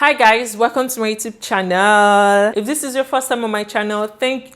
Hi guys, welcome to my YouTube channel. If this is your first time on my channel, thank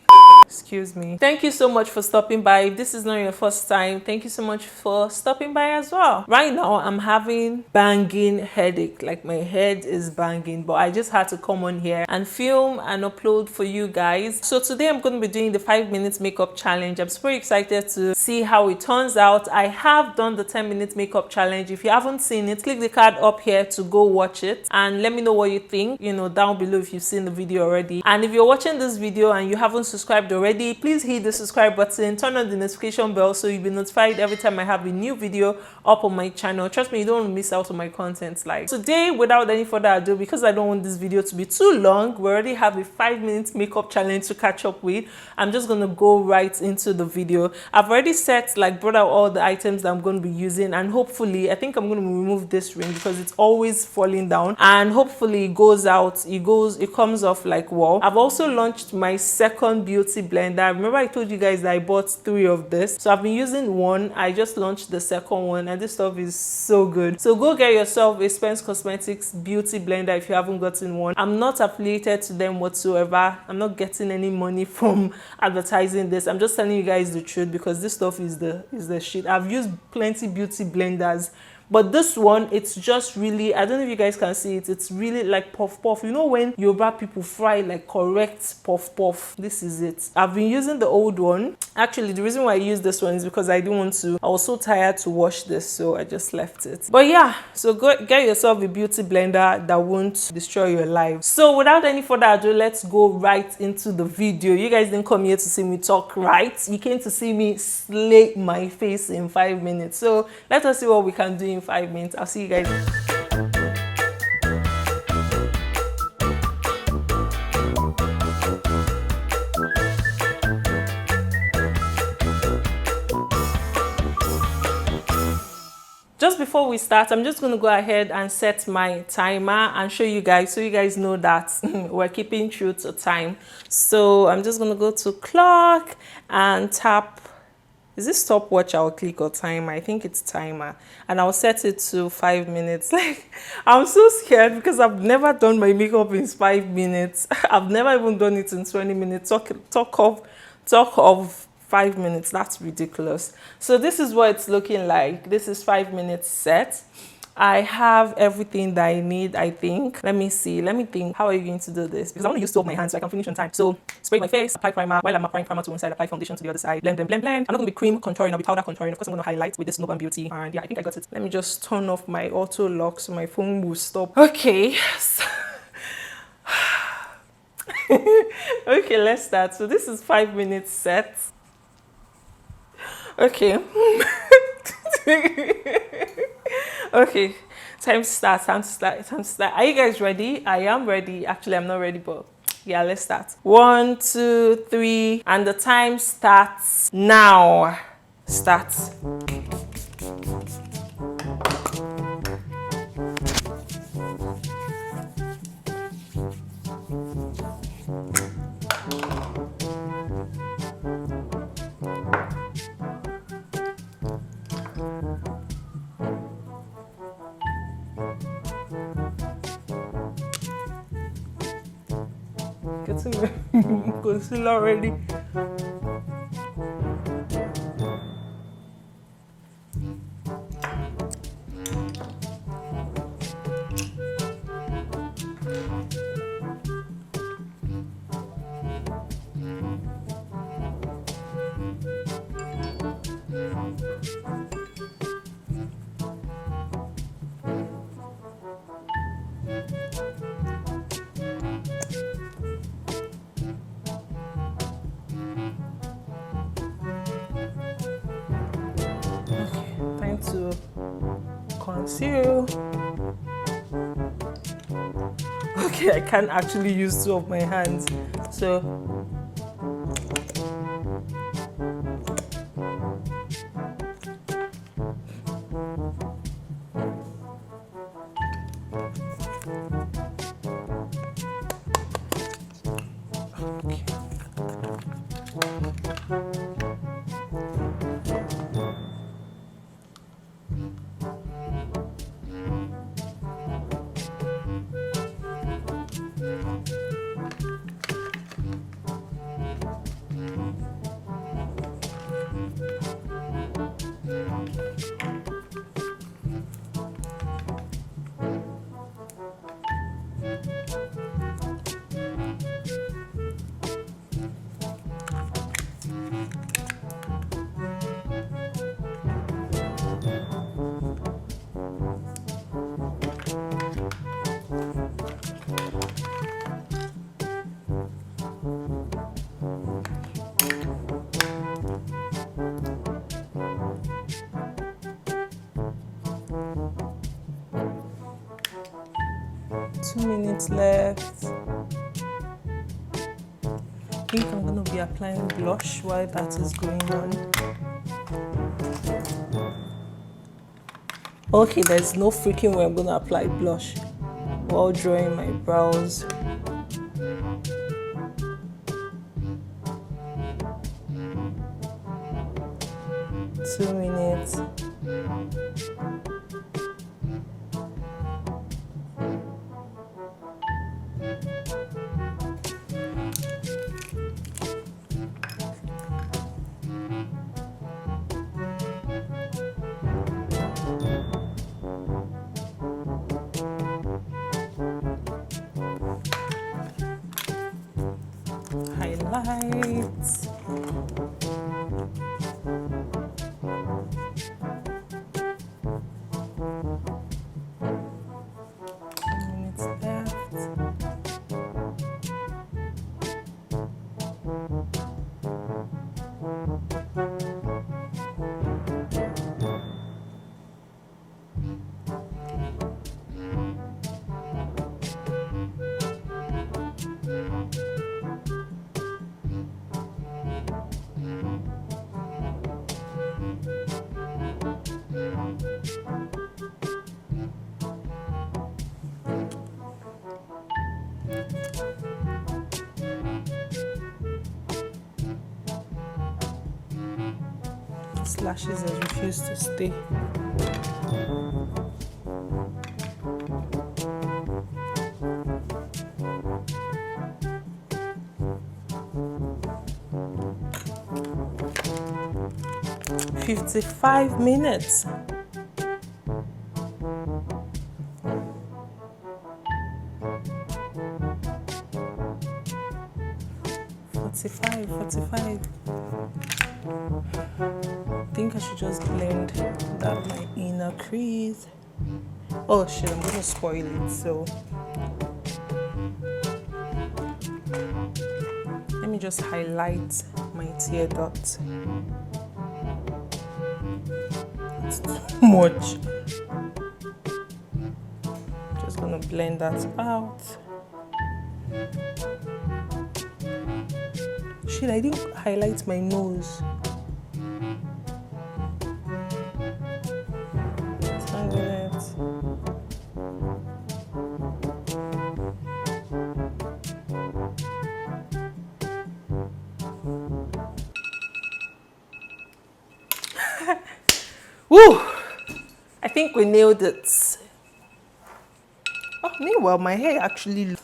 you so much for stopping by. If this is not your first time, thank you so much for stopping by as well. Right now I'm having banging headache, like my head is banging, but I just had to come on here and film and upload for you guys. So today I'm going to be doing the 5 minutes makeup challenge. I'm super excited to see how it turns out. I have done the 10 minutes makeup challenge. If you haven't seen it, click the card up here to go watch it and let me know what you think, down below if you've seen the video already. And if you're watching this video and you haven't subscribed already, please hit the subscribe button, turn on the notification bell so you'll be notified every time I have a new video up on my channel. Trust me, you don't want to miss out on my content. Like today, without any further ado, because I don't want this video to be too long, we already have a 5 minutes makeup challenge to catch up with. I'm just gonna go right into the video. I've already brought out all the items that I'm going to be using, and hopefully I think I'm going to remove this ring because it's always falling down, and hopefully it comes off like wow. I've also launched my second beauty blender. Remember I told you guys that I bought 3 of this, so I've been using one. I just launched the second one and this stuff is so good. So go get yourself a Spence Cosmetics beauty blender if you haven't gotten one. I'm not affiliated to them whatsoever. I'm not getting any money from advertising this. I'm just telling you guys the truth because this stuff is the shit. I've used plenty beauty blenders, but this one, it's just really, I don't know if you guys can see it, it's really like puff puff. You know when Yoruba people fry like correct puff puff? This is it. I've been using the old one. Actually, the reason why I use this one is because I didn't want to, I was so tired to wash this, so I just left it. But yeah, so go get yourself a beauty blender that won't destroy your life. So without any further ado, let's go right into the video. You guys didn't come here to see me talk, right? You came to see me slay my face in 5 minutes. So let us see what we can do in 5 minutes. I'll see you guys. Just before we start, I'm just going to go ahead and set my timer and show you guys so you guys know that we're keeping true to time. So I'm just going to go to clock and tap. Is this stopwatch? I'll click or timer. I think it's timer, and I'll set it to 5 minutes. Like, I'm so scared because I've never done my makeup in 5 minutes. I've never even done it in 20 minutes. Talk of 5 minutes. That's ridiculous. So this is what it's looking like. This is 5 minutes set. I have everything that I need, I think. Let me think. How are you going to do this? Because I want to use 2 of my hands so I can finish on time. So spray my face, apply primer. While I'm applying primer to one side, apply foundation to the other side. Blend. I'm not going to be cream contouring, I'll be powder contouring. Of course, I'm going to highlight with this Noban Beauty. And yeah, I think I got it. Let me just turn off my auto lock so my phone will stop. Okay. Okay, let's start. So this is 5 minutes set. Okay. Okay, time to start. Are you guys ready? I am ready. Actually, I'm not ready, but yeah, let's start. 1, 2, 3, and the time starts now. Start. Getting concealer already. To conceal. Okay, I can't actually use 2 of my hands, so 2 minutes left. I think I'm gonna be applying blush while that is going on. Okay, there's no freaking way I'm gonna apply blush while drawing my brows. Two minutes. Highlights. Lashes has refused to stay. "55 minutes. Forty-five. I think I should just blend that my inner crease. Oh shit, I'm gonna spoil it, so let me just highlight my tear dot. It's too much. Just gonna blend that out. Shit, I didn't highlight my nose. Woo! I think we nailed it. Oh, meanwhile, my hair actually.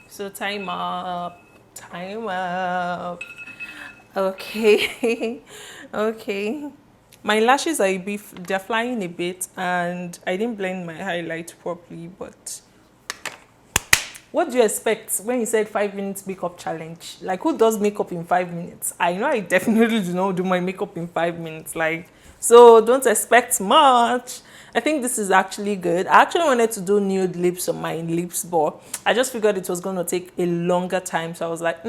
So time up. Okay. Okay. My lashes are they're flying a bit, and I didn't blend my highlight properly, but what do you expect when you said 5 minutes makeup challenge? Like, who does makeup in 5 minutes? I know I definitely do not do my makeup in 5 minutes. Like, so don't expect much. I think this is actually good. I actually wanted to do nude lips on my lips, but I just figured it was going to take a longer time. So I was like,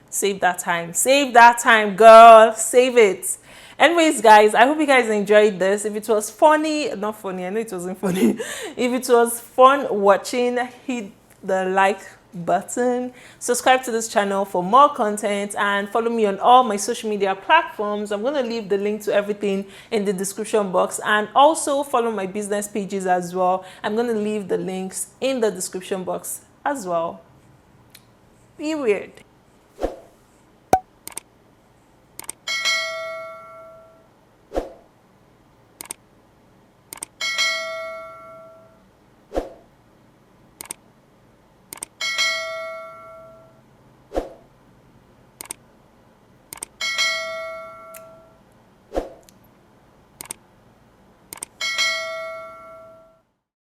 save that time, girl, save it. Anyways, guys, I hope you guys enjoyed this. If it was funny, not funny, I know it wasn't funny. If it was fun watching, hit the like button, subscribe to this channel for more content, and follow me on all my social media platforms. I'm going to leave the link to everything in the description box, and also follow my business pages as well. I'm going to leave the links in the description box as well. Period.